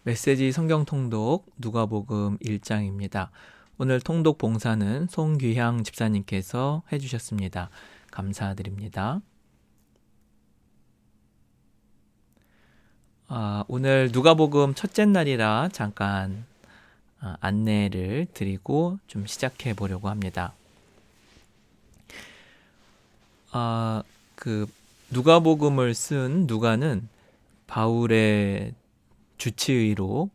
메시지 성경 통독 누가복음 1장입니다. 오늘 통독 봉사는 송규향 집사님께서 해주셨습니다. 감사드립니다. 오늘 누가복음 첫째 날이라 잠깐 안내를 드리고 좀 시작해 보려고 합니다. 누가복음을 쓴 누가는 바울의 주치의로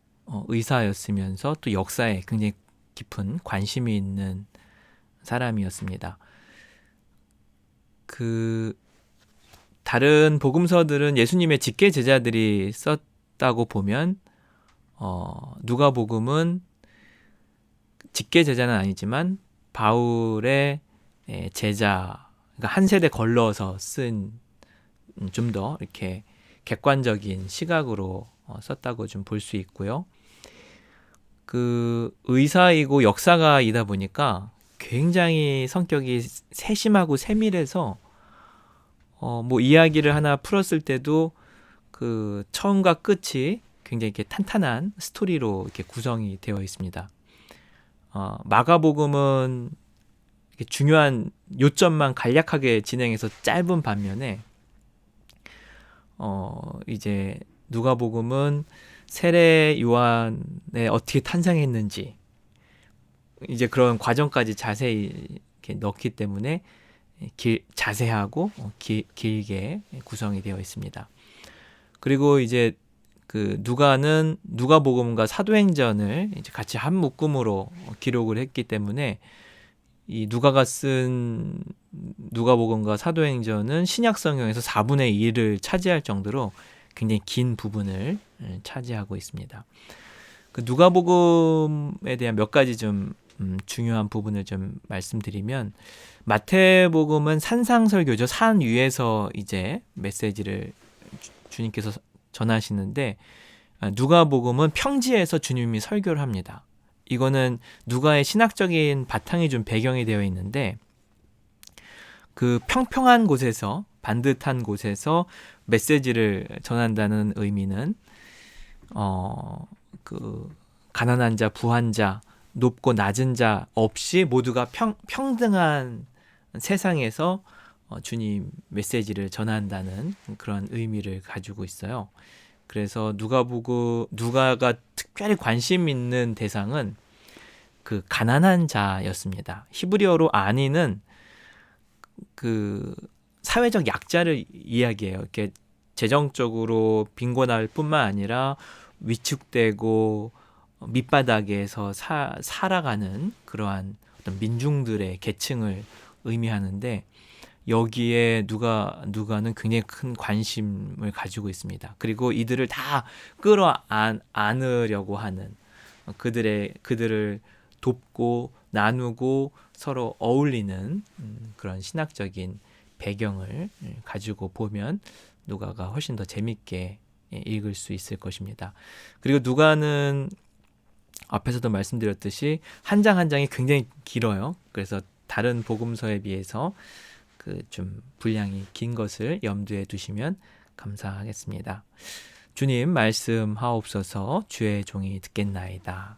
의사였으면서 또 역사에 굉장히 깊은 관심이 있는 사람이었습니다. 다른 복음서들은 예수님의 직계 제자들이 썼다고 보면 누가복음은 직계 제자는 아니지만 바울의 제자, 그러니까 한 세대 걸러서 쓴 좀 더 이렇게 객관적인 시각으로 썼다고 좀 볼 수 있고요. 의사이고 역사가이다 보니까 굉장히 성격이 세심하고 세밀해서 이야기를 하나 풀었을 때도 처음과 끝이 굉장히 이렇게 탄탄한 스토리로 이렇게 구성이 되어 있습니다. 마가복음은 중요한 요점만 간략하게 진행해서 짧은 반면에 이제 누가복음은 세례 요한에 어떻게 탄생했는지 이제 그런 과정까지 자세히 이렇게 넣기 때문에 자세하고 길게 구성이 되어 있습니다. 그리고 이제 누가는 누가복음과 사도행전을 이제 같이 한 묶음으로 기록을 했기 때문에 이 누가가 쓴 누가복음과 사도행전은 신약 성경에서 4분의 1을 차지할 정도로 굉장히 긴 부분을 차지하고 있습니다. 누가복음에 대한 몇 가지 좀 중요한 부분을 좀 말씀드리면, 마태복음은 산상설교죠. 산 위에서 이제 메시지를 주님께서 전하시는데, 누가복음은 평지에서 주님이 설교를 합니다. 이거는 누가의 신학적인 바탕이 좀 배경이 되어 있는데, 평평한 곳에서, 반듯한 곳에서 메시지를 전한다는 의미는 가난한 자, 부한 자, 높고 낮은 자 없이 모두가 평등한 세상에서 주님 메시지를 전한다는 그런 의미를 가지고 있어요. 그래서 누가가 특별히 관심 있는 대상은 가난한 자였습니다. 히브리어로 아니는 사회적 약자를 이야기해요. 이렇게 재정적으로 빈곤할 뿐만 아니라 위축되고 밑바닥에서 살아가는 그러한 어떤 민중들의 계층을 의미하는데, 여기에 누가는 굉장히 큰 관심을 가지고 있습니다. 그리고 이들을 다 끌어안으려고 하는, 그들을 돕고 나누고 서로 어울리는 그런 신학적인 배경을 가지고 보면 누가가 훨씬 더 재밌게 읽을 수 있을 것입니다. 그리고 누가는 앞에서도 말씀드렸듯이 한 장 한 장이 굉장히 길어요. 그래서 다른 복음서에 비해서 좀 분량이 긴 것을 염두에 두시면 감사하겠습니다. 주님 말씀하옵소서. 주의 종이 듣겠나이다.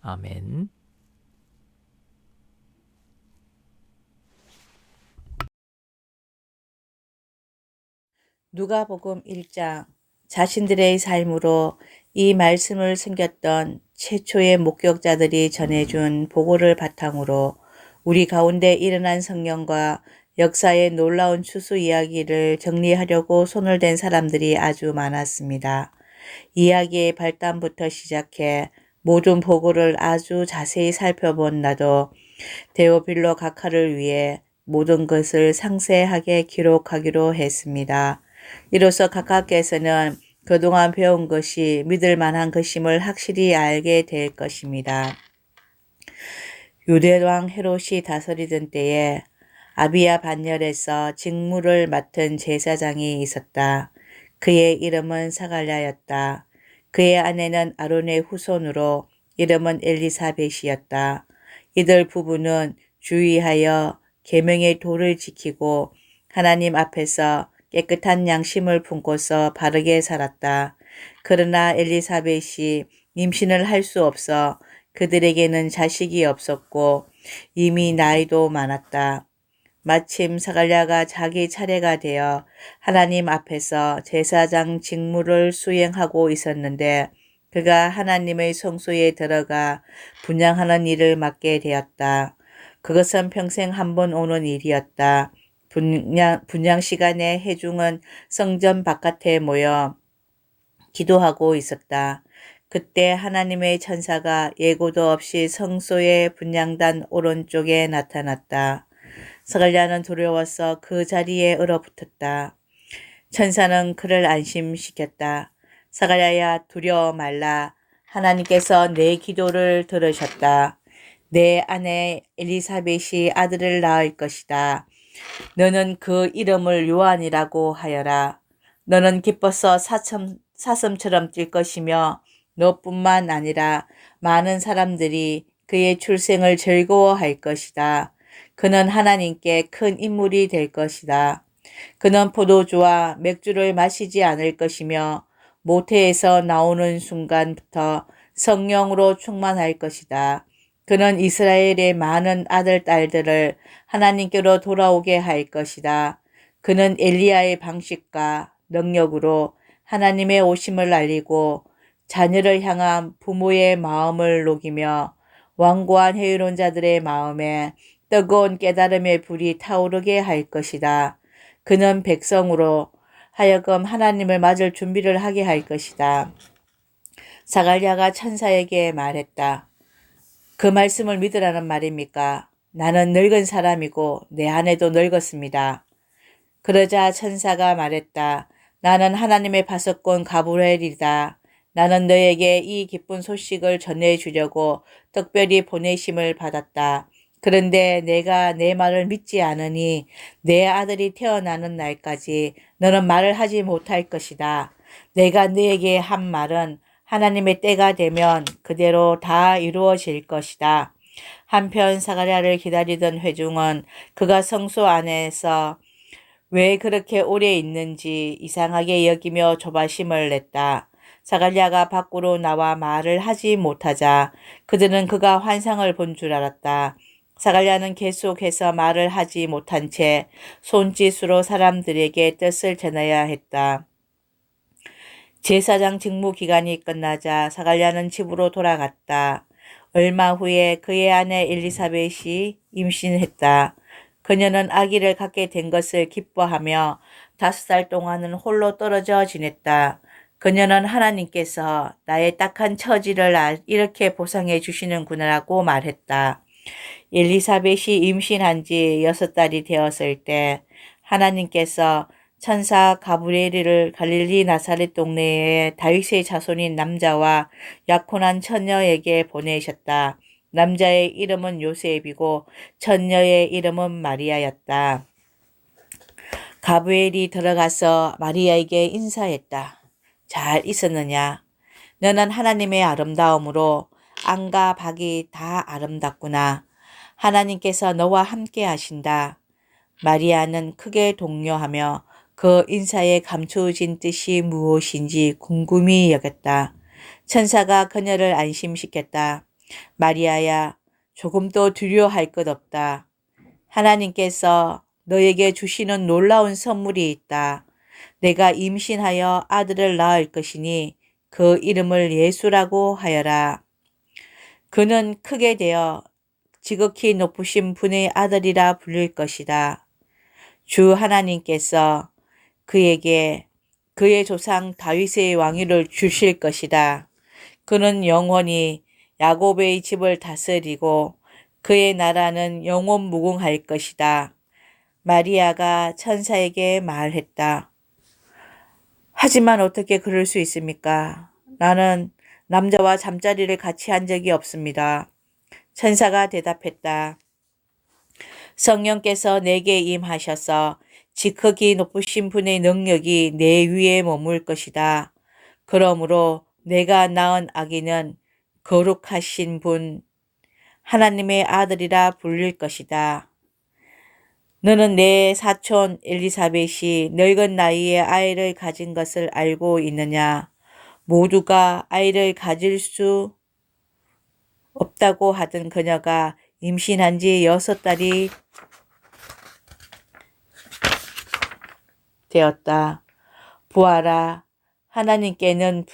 아멘. 누가복음 1장. 자신들의 삶으로 이 말씀을 숨겼던 최초의 목격자들이 전해준 보고를 바탕으로 우리 가운데 일어난 성령과 역사의 놀라운 추수 이야기를 정리하려고 손을 댄 사람들이 아주 많았습니다. 이야기의 발단부터 시작해 모든 보고를 아주 자세히 살펴본 나도 데오빌로 각하를 위해 모든 것을 상세하게 기록하기로 했습니다. 이로써 각하께서는 그동안 배운 것이 믿을 만한 것임을 확실히 알게 될 것입니다. 유대왕 헤롯이 다스리던 때에 아비야 반열에서 직무를 맡은 제사장이 있었다. 그의 이름은 사갈랴였다. 그의 아내는 아론의 후손으로 이름은 엘리사벳이었다. 이들 부부는 주의하여 계명의 도를 지키고 하나님 앞에서 깨끗한 양심을 품고서 바르게 살았다. 그러나 엘리사벳이 임신을 할 수 없어 그들에게는 자식이 없었고 이미 나이도 많았다. 마침 사갈랴가 자기 차례가 되어 하나님 앞에서 제사장 직무를 수행하고 있었는데 그가 하나님의 성소에 들어가 분향하는 일을 맡게 되었다. 그것은 평생 한 번 오는 일이었다. 분향 시간에 회중은 성전 바깥에 모여 기도하고 있었다. 그때 하나님의 천사가 예고도 없이 성소의 분향단 오른쪽에 나타났다. 스갈랴는 두려워서 그 자리에 얼어붙었다. 천사는 그를 안심시켰다. 스갈랴야 두려워 말라. 하나님께서 내 기도를 들으셨다. 내 아내 엘리사벳이 아들을 낳을 것이다. 너는 그 이름을 요한이라고 하여라. 너는 기뻐서 사슴처럼 뛸 것이며 너뿐만 아니라 많은 사람들이 그의 출생을 즐거워할 것이다. 그는 하나님께 큰 인물이 될 것이다. 그는 포도주와 맥주를 마시지 않을 것이며 모태에서 나오는 순간부터 성령으로 충만할 것이다. 그는 이스라엘의 많은 아들, 딸들을 하나님께로 돌아오게 할 것이다. 그는 엘리야의 방식과 능력으로 하나님의 오심을 알리고 자녀를 향한 부모의 마음을 녹이며 완고한 회의론 자들의 마음에 뜨거운 깨달음의 불이 타오르게 할 것이다. 그는 백성으로 하여금 하나님을 맞을 준비를 하게 할 것이다. 사갈랴가 천사에게 말했다. 그 말씀을 믿으라는 말입니까? 나는 늙은 사람이고 내 아내도 늙었습니다. 그러자 천사가 말했다. 나는 하나님의 파수꾼 가브리엘이다. 나는 너에게 이 기쁜 소식을 전해주려고 특별히 보내심을 받았다. 그런데 내가 내 말을 믿지 않으니 내 아들이 태어나는 날까지 너는 말을 하지 못할 것이다. 내가 너에게 한 말은 하나님의 때가 되면 그대로 다 이루어질 것이다. 한편 사가랴를 기다리던 회중은 그가 성소 안에서 왜 그렇게 오래 있는지 이상하게 여기며 조바심을 냈다. 사갈랴가 밖으로 나와 말을 하지 못하자 그들은 그가 환상을 본 줄 알았다. 사갈랴는 계속해서 말을 하지 못한 채 손짓으로 사람들에게 뜻을 전해야 했다. 제사장 직무 기간이 끝나자 사갈랴는 집으로 돌아갔다. 얼마 후에 그의 아내 엘리사벳이 임신했다. 그녀는 아기를 갖게 된 것을 기뻐하며 5살 동안은 홀로 떨어져 지냈다. 그녀는 하나님께서 나의 딱한 처지를 이렇게 보상해 주시는구나라고 말했다. 엘리사벳이 임신한 지 6달이 되었을 때 하나님께서 천사 가브리엘을 갈릴리 나사렛 동네에 다윗의 자손인 남자와 약혼한 처녀에게 보내셨다. 남자의 이름은 요셉이고 처녀의 이름은 마리아였다. 가브리엘이 들어가서 마리아에게 인사했다. 잘 있었느냐? 너는 하나님의 아름다움으로 안과 밖이 다 아름답구나. 하나님께서 너와 함께 하신다. 마리아는 크게 동요하며 그 인사에 감추어진 뜻이 무엇인지 궁금히 여겼다. 천사가 그녀를 안심시켰다. 마리아야, 조금도 두려워할 것 없다. 하나님께서 너에게 주시는 놀라운 선물이 있다. 내가 임신하여 아들을 낳을 것이니 그 이름을 예수라고 하여라. 그는 크게 되어 지극히 높으신 분의 아들이라 불릴 것이다. 주 하나님께서 그에게 그의 조상 다윗의 왕위를 주실 것이다. 그는 영원히 야곱의 집을 다스리고 그의 나라는 영원 무궁할 것이다. 마리아가 천사에게 말했다. 하지만 어떻게 그럴 수 있습니까? 나는 남자와 잠자리를 같이 한 적이 없습니다. 천사가 대답했다. 성령께서 내게 임하셔서 지극히 높으신 분의 능력이 내 위에 머물 것이다. 그러므로 내가 낳은 아기는 거룩하신 분, 하나님의 아들이라 불릴 것이다. 너는 내 사촌 엘리사벳이 늙은 나이에 아이를 가진 것을 알고 있느냐? 모두가 아이를 가질 수 없다고 하던 그녀가 임신한 지 6달이 되었다. 보아라, 하나님께는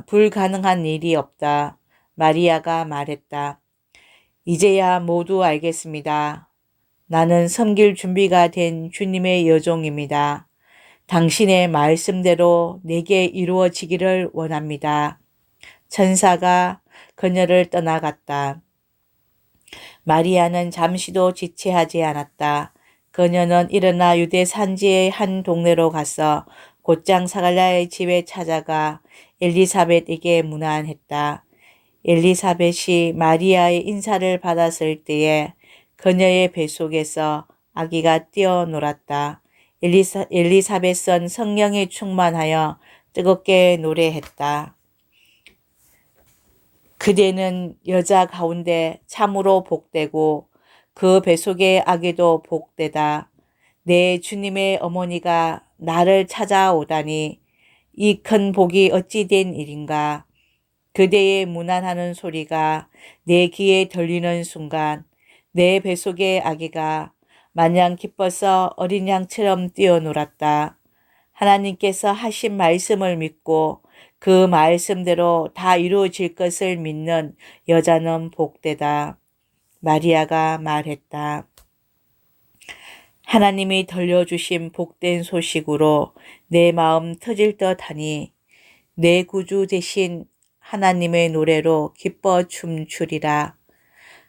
불가능한 일이 없다. 마리아가 말했다. 이제야 모두 알겠습니다. 나는 섬길 준비가 된 주님의 여종입니다. 당신의 말씀대로 내게 이루어지기를 원합니다. 천사가 그녀를 떠나갔다. 마리아는 잠시도 지체하지 않았다. 그녀는 일어나 유대 산지의 한 동네로 가서 곧장 사갈랴의 집에 찾아가 엘리사벳에게 문안했다. 엘리사벳이 마리아의 인사를 받았을 때에 그녀의 뱃속에서 아기가 뛰어놀았다. 엘리사벳은 성령에 충만하여 뜨겁게 노래했다. 그대는 여자 가운데 참으로 복되고 그 뱃속의 아기도 복되다. 내 주님의 어머니가 나를 찾아오다니 이 큰 복이 어찌 된 일인가. 그대의 문안하는 소리가 내 귀에 들리는 순간 내 뱃속의 아기가 마냥 기뻐서 어린 양처럼 뛰어놀았다. 하나님께서 하신 말씀을 믿고 그 말씀대로 다 이루어질 것을 믿는 여자는 복되다. 마리아가 말했다. 하나님이 들려주신 복된 소식으로 내 마음 터질 듯하니 내 구주 대신 하나님의 노래로 기뻐 춤추리라.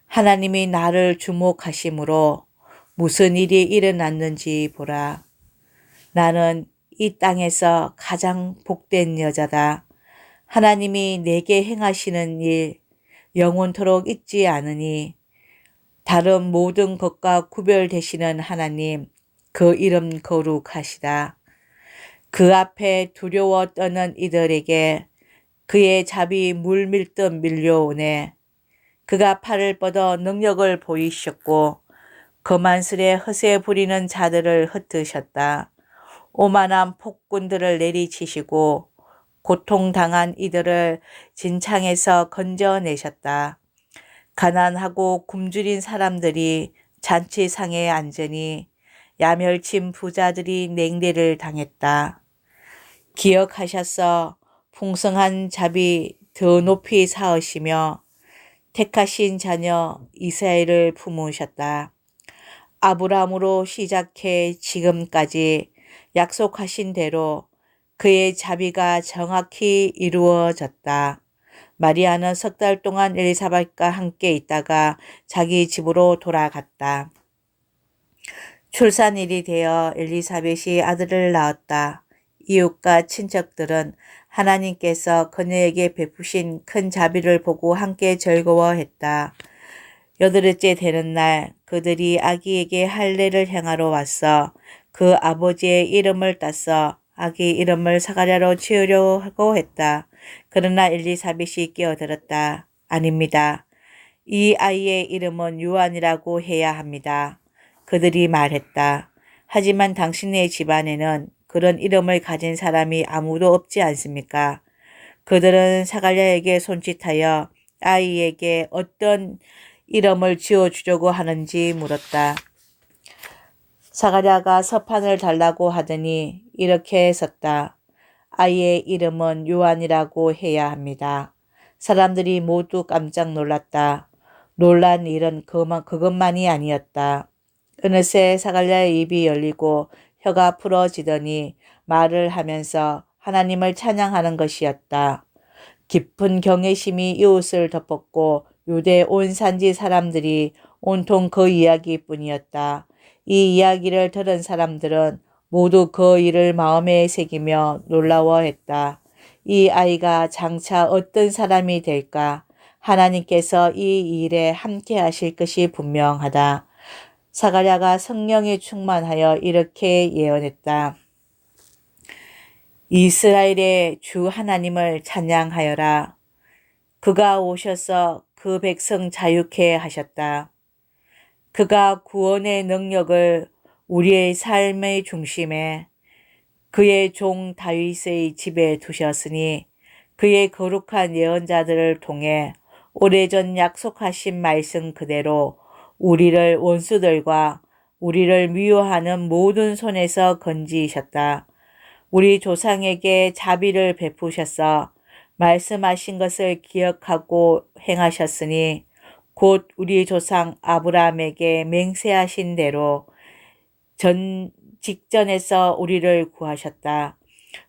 하나님이 나를 주목하심으로 무슨 일이 일어났는지 보라. 나는 이 땅에서 가장 복된 여자다. 하나님이 내게 행하시는 일 영원토록 잊지 않으니 다른 모든 것과 구별되시는 하나님, 그 이름 거룩하시다. 그 앞에 두려워 떠는 이들에게 그의 잡이 물 밀듯 밀려오네. 그가 팔을 뻗어 능력을 보이셨고 거만스레 허세 부리는 자들을 흩으셨다. 오만한 폭군들을 내리치시고 고통당한 이들을 진창에서 건져내셨다. 가난하고 굶주린 사람들이 잔치상에 앉으니 야멸친 부자들이 냉대를 당했다. 기억하셔서 풍성한 잡이 더 높이 쌓으시며 택하신 자녀 이스라엘을 품으셨다. 아브라함으로 시작해 지금까지 약속하신 대로 그의 자비가 정확히 이루어졌다. 마리아는 3달 동안 엘리사벳과 함께 있다가 자기 집으로 돌아갔다. 출산일이 되어 엘리사벳이 아들을 낳았다. 이웃과 친척들은 하나님께서 그녀에게 베푸신 큰 자비를 보고 함께 즐거워했다. 8일째 되는 날 그들이 아기에게 할례를 행하러 왔어 그 아버지의 이름을 따서 아기 이름을 사가랴로 지으려고 했다. 그러나 엘리사벳이 끼어들었다. 아닙니다. 이 아이의 이름은 요한이라고 해야 합니다. 그들이 말했다. 하지만 당신의 집안에는 그런 이름을 가진 사람이 아무도 없지 않습니까? 그들은 사갈랴에게 손짓하여 아이에게 어떤 이름을 지어주려고 하는지 물었다. 사갈랴가 서판을 달라고 하더니 이렇게 썼다. 아이의 이름은 요한이라고 해야 합니다. 사람들이 모두 깜짝 놀랐다. 놀란 일은 그것만이 아니었다. 어느새 사갈랴의 입이 열리고 혀가 풀어지더니 말을 하면서 하나님을 찬양하는 것이었다. 깊은 경외심이 이웃을 덮었고 유대 온 산지 사람들이 온통 그 이야기뿐이었다. 이 이야기를 들은 사람들은 모두 그 일을 마음에 새기며 놀라워했다. 이 아이가 장차 어떤 사람이 될까? 하나님께서 이 일에 함께 하실 것이 분명하다. 사가랴가 성령에 충만하여 이렇게 예언했다. 이스라엘의 주 하나님을 찬양하여라. 그가 오셔서 그 백성 자유케 하셨다. 그가 구원의 능력을 우리의 삶의 중심에 그의 종 다윗의 집에 두셨으니 그의 거룩한 예언자들을 통해 오래전 약속하신 말씀 그대로 우리를 원수들과 우리를 미워하는 모든 손에서 건지셨다. 우리 조상에게 자비를 베푸셔서 말씀하신 것을 기억하고 행하셨으니 곧 우리 조상 아브라함에게 맹세하신 대로 직전에서 우리를 구하셨다.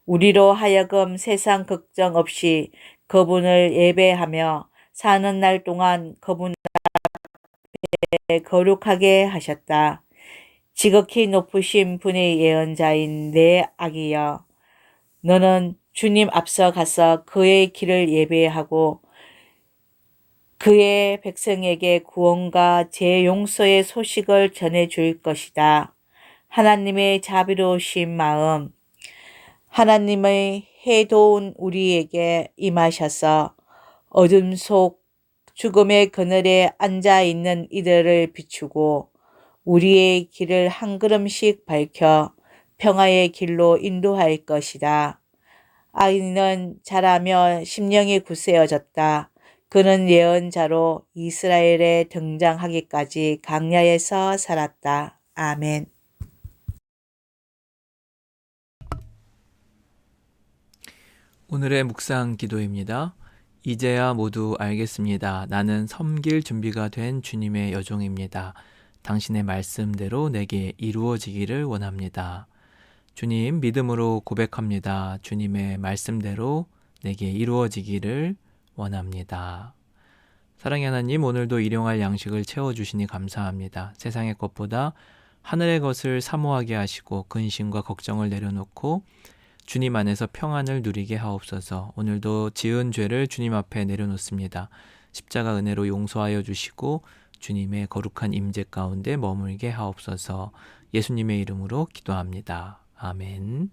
우리로 하여금 세상 걱정 없이 그분을 예배하며 사는 날 동안 그분을 거룩하게 하셨다. 지극히 높으신 분의 예언자인 내 아기여, 너는 주님 앞서 가서 그의 길을 예배하고 그의 백성에게 구원과 죄 용서의 소식을 전해줄 것이다. 하나님의 자비로우신 마음, 하나님의 해도운 우리에게 임하셔서 어둠 속 죽음의 그늘에 앉아있는 이들을 비추고 우리의 길을 한 걸음씩 밝혀 평화의 길로 인도할 것이다. 아이는 자라며 심령이 굳세어졌다. 그는 예언자로 이스라엘에 등장하기까지 광야에서 살았다. 아멘. 오늘의 묵상 기도입니다. 이제야 모두 알겠습니다. 나는 섬길 준비가 된 주님의 여종입니다. 당신의 말씀대로 내게 이루어지기를 원합니다. 주님, 믿음으로 고백합니다. 주님의 말씀대로 내게 이루어지기를 원합니다. 사랑의 하나님, 오늘도 일용할 양식을 채워주시니 감사합니다. 세상의 것보다 하늘의 것을 사모하게 하시고 근심과 걱정을 내려놓고 주님 안에서 평안을 누리게 하옵소서. 오늘도 지은 죄를 주님 앞에 내려놓습니다. 십자가 은혜로 용서하여 주시고 주님의 거룩한 임재 가운데 머물게 하옵소서. 예수님의 이름으로 기도합니다. 아멘.